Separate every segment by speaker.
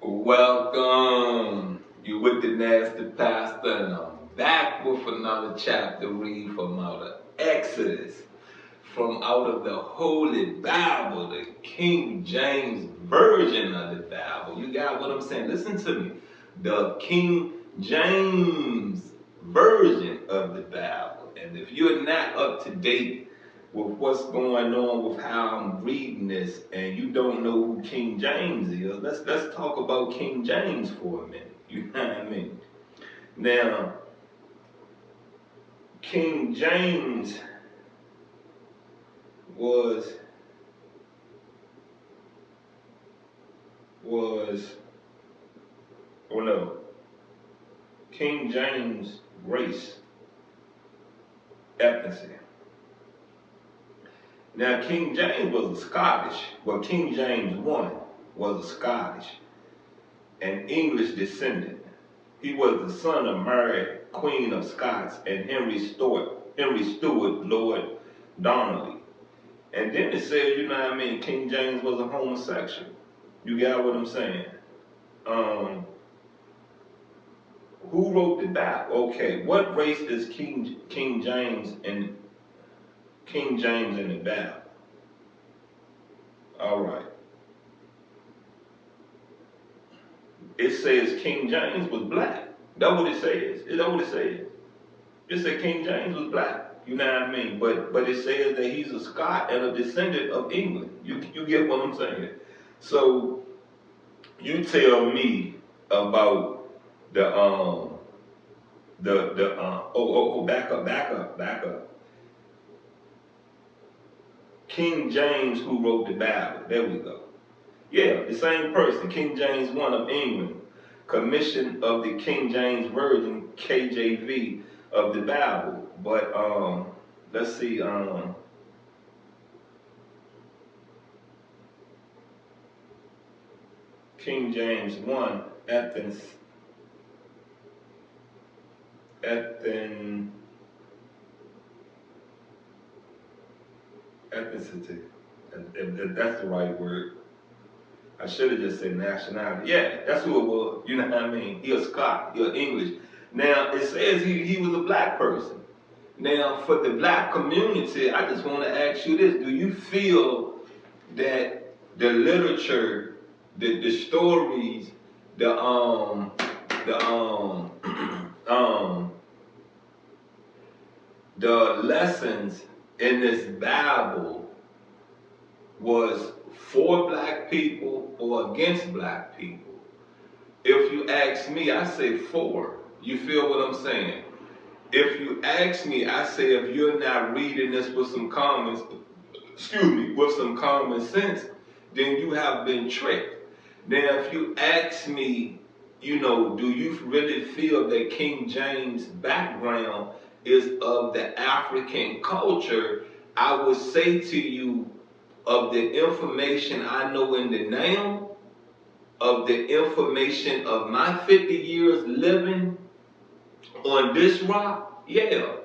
Speaker 1: Welcome. You with the Nasty Pastor, and I'm back with another chapter read from out of Exodus, from out of the Holy Bible, the King James Version of the Bible. You got what I'm saying? Listen to me. The King James Version of the Bible. And if you're not up to date with what's going on with how I'm reading this, and you don't know who King James is, let's talk about King James for a minute. You know what I mean? Now, King James was King James race, ethnicity. Now, King James was a Scottish, King James I was a Scottish and English descendant. He was the son of Mary, Queen of Scots, and Henry Stuart, Lord Donnelly. And then it says, you know what I mean, King James was a homosexual. You got what I'm saying? Who wrote the Bible? Okay, what race is King James in the Bible? All right. It says King James was black. That's what it says. Is that what it says? It said King James was black. You know what I mean? But it says that he's a Scot and a descendant of England. You get what I'm saying? So you tell me about back up. King James, who wrote the Bible. There we go. Yeah, the same person, King James I of England, commission of the King James Version, KJV, of the Bible. But let's see, King James I, ethnicity. If that's the right word. I should have just said nationality. Yeah, that's who it was. You know what I mean? He a Scot, he a English. Now, it says he was a black person. Now, for the black community, I just want to ask you this. Do you feel that the literature, the stories, the lessons in this Bible was for black people or against black people? If you ask me, I say for. You feel what I'm saying? If you ask me, I say if you're not reading this with some common sense, then you have been tricked. Now, if you ask me, do you really feel that King James' background is of the African culture? I would say to you, of the information I know in the now, of the information of my 50 years living on this rock, yeah.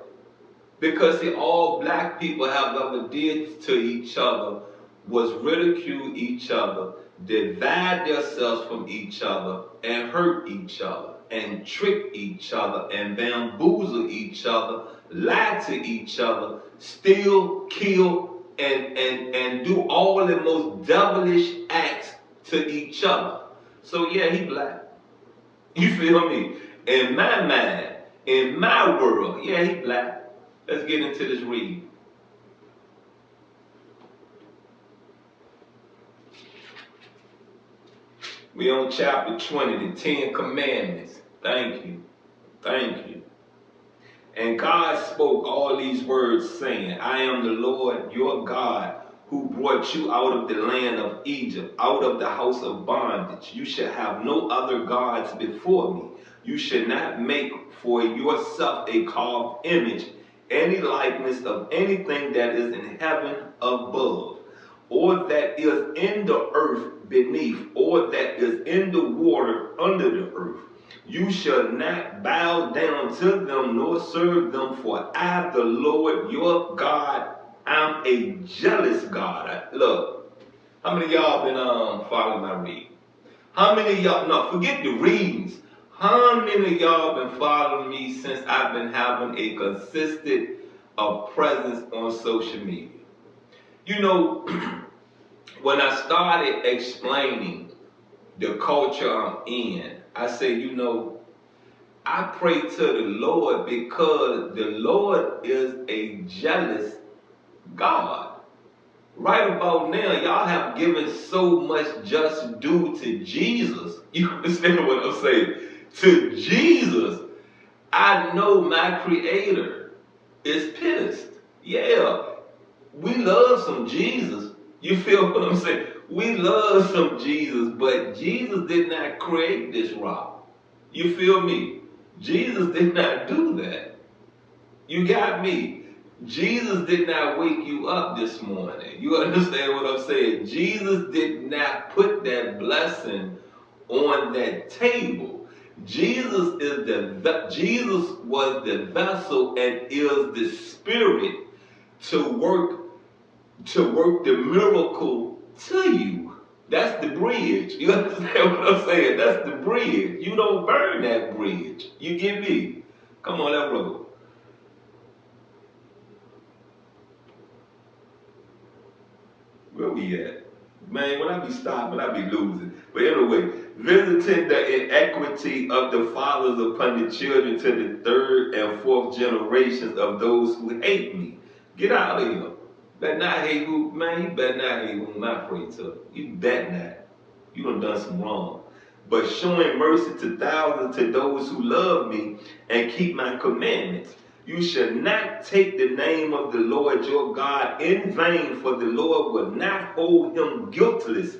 Speaker 1: Because see, all black people have ever did to each other was ridicule each other, divide themselves from each other, and hurt each other, and trick each other, and bamboozle each other, lie to each other, steal, kill, and do all the most devilish acts to each other. So yeah, he black. You feel me? In my mind, in my world, yeah, he black. Let's get into this read. We on chapter 20, the 10 Commandments. Thank you. And God spoke all these words, saying, I am the Lord your God, who brought you out of the land of Egypt, out of the house of bondage. You shall have no other gods before me. You shall not make for yourself a carved image, any likeness of anything that is in heaven above, or that is in the earth beneath, or that is in the water under the earth. You shall not bow down to them nor serve them, for I, the Lord your God, I'm a jealous God. Look, how many of y'all been following my read? How many of y'all, no, forget the readings. How many of y'all been following me since I've been having a consistent presence on social media? You know, when I started explaining the culture I'm in, I say, you know, I pray to the Lord because the Lord is a jealous God. Right about now, y'all have given so much just due to Jesus. You understand what I'm saying? To Jesus. I know my creator is pissed. Yeah, we love some Jesus. You feel what I'm saying? We love some Jesus, but Jesus did not create this rock. You feel me? Jesus did not do that. You got me. Jesus did not wake you up this morning. You understand what I'm saying? Jesus did not put that blessing on that table. Jesus was the vessel and is the spirit to work the miracle to you. That's the bridge. You understand what I'm saying? That's the bridge. You don't burn that bridge. You get me? Come on, let's roll. Where we at? Man, when I be stopping, I be losing. But anyway, visiting the inequity of the fathers upon the children to the third and fourth generations of those who hate me. Get out of here. Better not hate who, man, you better not hate whom I pray to. You bet not. You done some wrong. But showing mercy to thousands to those who love me and keep my commandments. You shall not take the name of the Lord your God in vain, for the Lord will not hold him guiltless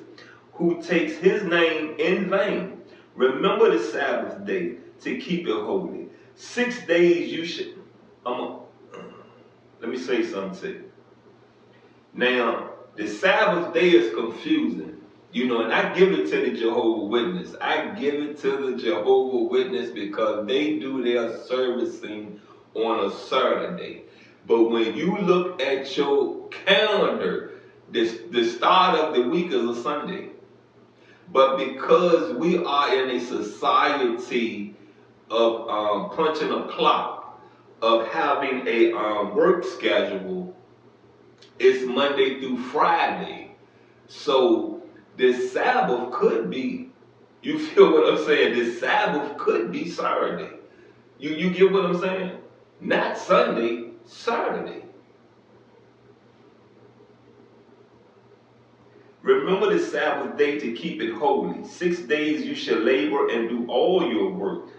Speaker 1: who takes his name in vain. Remember the Sabbath day to keep it holy. 6 days you should. Let me say something to you. Now, the Sabbath day is confusing. You know, and I give it to the Jehovah Witness. I give it to the Jehovah Witness because they do their servicing on a Saturday. But when you look at your calendar, the start of the week is a Sunday. But because we are in a society of punching a clock, of having a work schedule, it's Monday through Friday. So the Sabbath could be, you feel what I'm saying? The Sabbath could be Saturday. You get what I'm saying? Not Sunday, Saturday. Remember the Sabbath day to keep it holy. 6 days you shall labor and do all your work.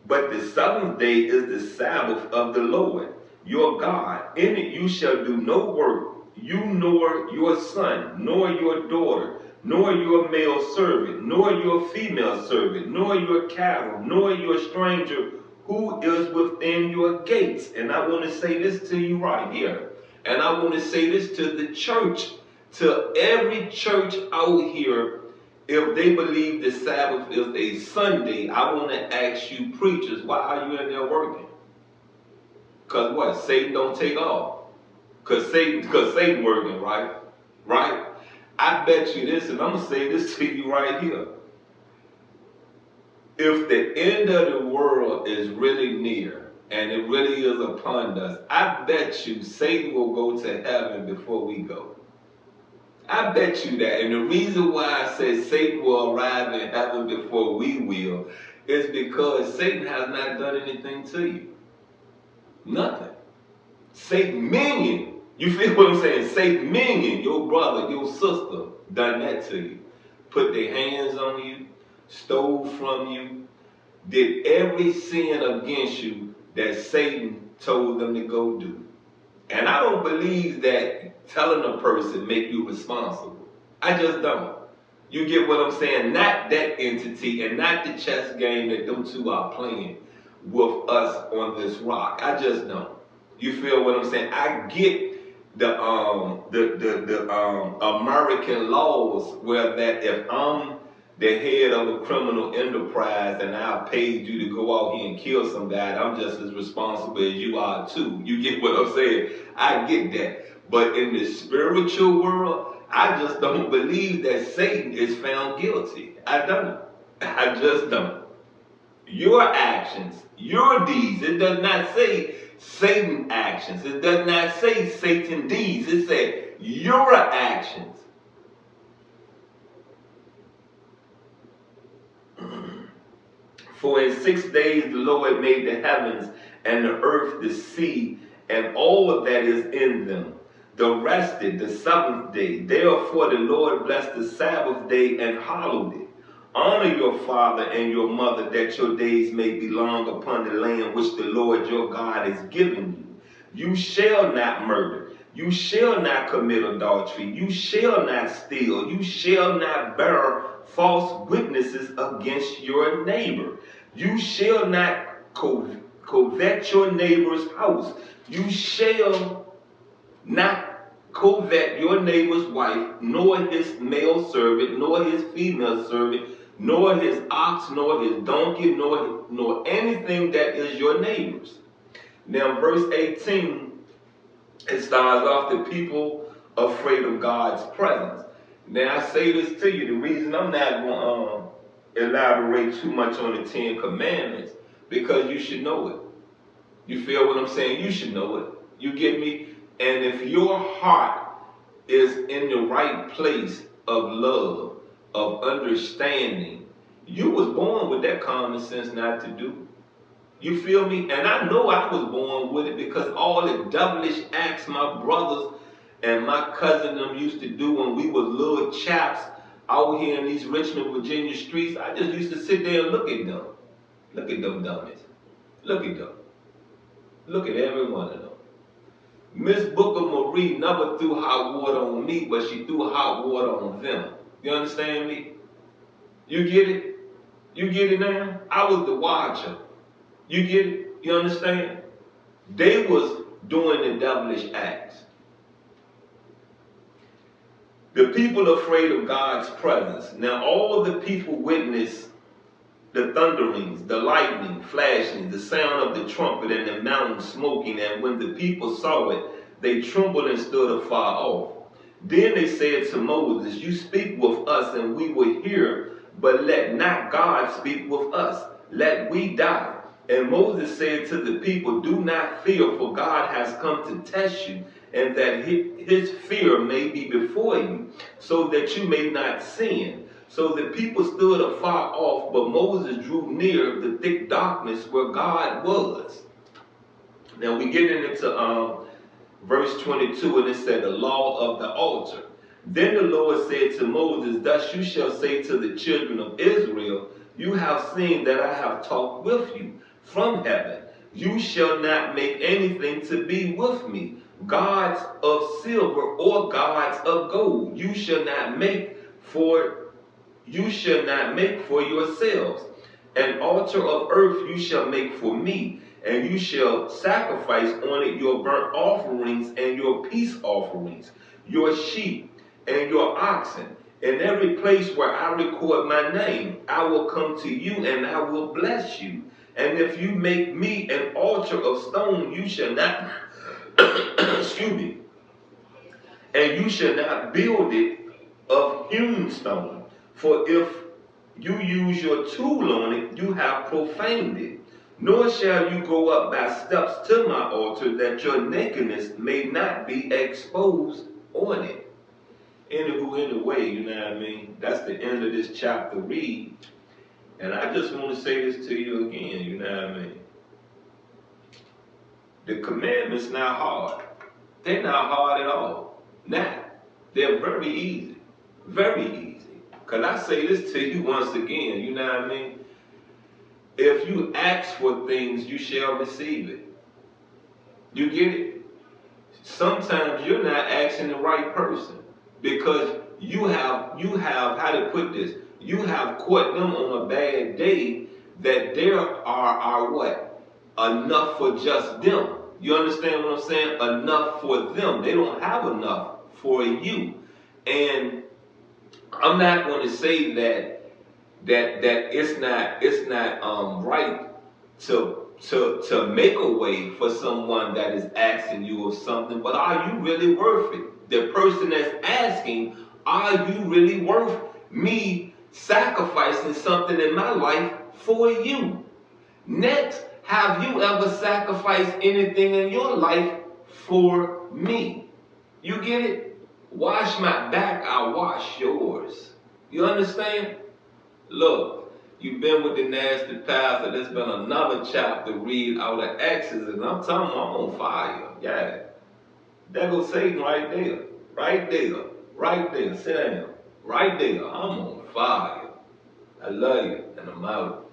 Speaker 1: But the seventh day is the Sabbath of the Lord, your God. In it you shall do no work, you nor your son, nor your daughter, nor your male servant, nor your female servant, nor your cattle, nor your stranger who is within your gates. And I want to say this to you right here. And I want to say this to the church, to every church out here. If they believe the Sabbath is a Sunday, I want to ask you preachers, why are you in there working? Because what? Satan don't take off. Because Satan working, right? Right? I bet you this, and I'm going to say this to you right here. If the end of the world is really near, and it really is upon us, I bet you Satan will go to heaven before we go. I bet you that. And the reason why I said Satan will arrive in heaven before we will is because Satan has not done anything to you. Nothing. Satan minion. You feel what I'm saying? Satan minion, your brother, your sister, done that to you. Put their hands on you, stole from you, did every sin against you that Satan told them to go do. And I don't believe that telling a person make you responsible. I just don't. You get what I'm saying? Not that entity and not the chess game that them two are playing with us on this rock. I just don't. You feel what I'm saying? I get the American laws where that if I'm the head of a criminal enterprise and I paid you to go out here and kill somebody, I'm just as responsible as you are too. You get what I'm saying? I get that. But in the spiritual world, I just don't believe that Satan is found guilty. I don't. I just don't. Your actions, your deeds. It does not say Satan actions. It does not say Satan deeds. It says your actions. For in 6 days the Lord made the heavens and the earth, the sea, and all that is in them. The rested the seventh day. Therefore the Lord blessed the Sabbath day and hallowed it. Honor your father and your mother, that your days may be long upon the land which the Lord your God is giving you. You shall not murder. You shall not commit adultery. You shall not steal. You shall not bear false witnesses against your neighbor. You shall not covet your neighbor's house. You shall not covet your neighbor's wife, nor his male servant, nor his female servant, nor his ox, nor his donkey, nor anything that is your neighbor's. Now, verse 18, it starts off the people afraid of God's presence. Now, I say this to you, the reason I'm not going to elaborate too much on the 10 Commandments, because you should know it. You feel what I'm saying? You should know it. You get me? And if your heart is in the right place of love, of understanding, you was born with that common sense not to do. You feel me? And I know I was born with it, because all the devilish acts my brothers and my cousin them used to do when we was little chaps out here in these Richmond, Virginia streets, I just used to sit there and look at them. Look at them dummies. Look at them. Look at every one of them. Miss Booker Marie never threw hot water on me, but she threw hot water on them. You understand me? You get it? You get it now? I was the watcher. You get it? You understand? They was doing the devilish acts. The people afraid of God's presence. Now all the people witnessed the thunderings, the lightning, flashing, the sound of the trumpet, and the mountain smoking. And when the people saw it, they trembled and stood afar off. Then they said to Moses, you speak with us, and we will hear, but let not God speak with us, lest we die. And Moses said to the people, do not fear, for God has come to test you, and that his fear may be before you, so that you may not sin. So the people stood afar off, but Moses drew near the thick darkness where God was. Now we get into verse 22, and it said, the law of the altar. Then the Lord said to Moses, thus you shall say to the children of Israel, you have seen that I have talked with you from heaven. You shall not make anything to be with me, gods of silver or gods of gold. You shall not make for yourselves. An altar of earth you shall make for me, and you shall sacrifice on it your burnt offerings and your peace offerings, your sheep and your oxen. In every place where I record my name, I will come to you and I will bless you. And if you make me an altar of stone, you shall not, excuse me, and you shall not build it of hewn stone. For if you use your tool on it, you have profaned it. Nor shall you go up by steps to my altar, that your nakedness may not be exposed on it. Anyway, you know what I mean? That's the end of this chapter read. And I just want to say this to you again, you know what I mean? The commandments not hard. They're not hard at all. Now, they're very easy. Very easy. Because I say this to you once again, you know what I mean? If you ask for things, you shall receive it. You get it? Sometimes you're not asking the right person, because you have, how to put this, you have caught them on a bad day, that there are what? Enough for just them. You understand what I'm saying? Enough for them. They don't have enough for you. And I'm not going to say that it's not right to make a way for someone that is asking you of something, but are you really worth it? The person that's asking, are you really worth me sacrificing something in my life for you? Next, have you ever sacrificed anything in your life for me? You get it? Wash my back, I'll wash yours. You understand? Look, you've been with the nasty pastor. There's been another chapter read out of Exodus, and I'm telling you, I'm on fire. Yeah. There goes Satan right there. Right there. Right there. Sit down. Right there. I'm on fire. I love you, and I'm out.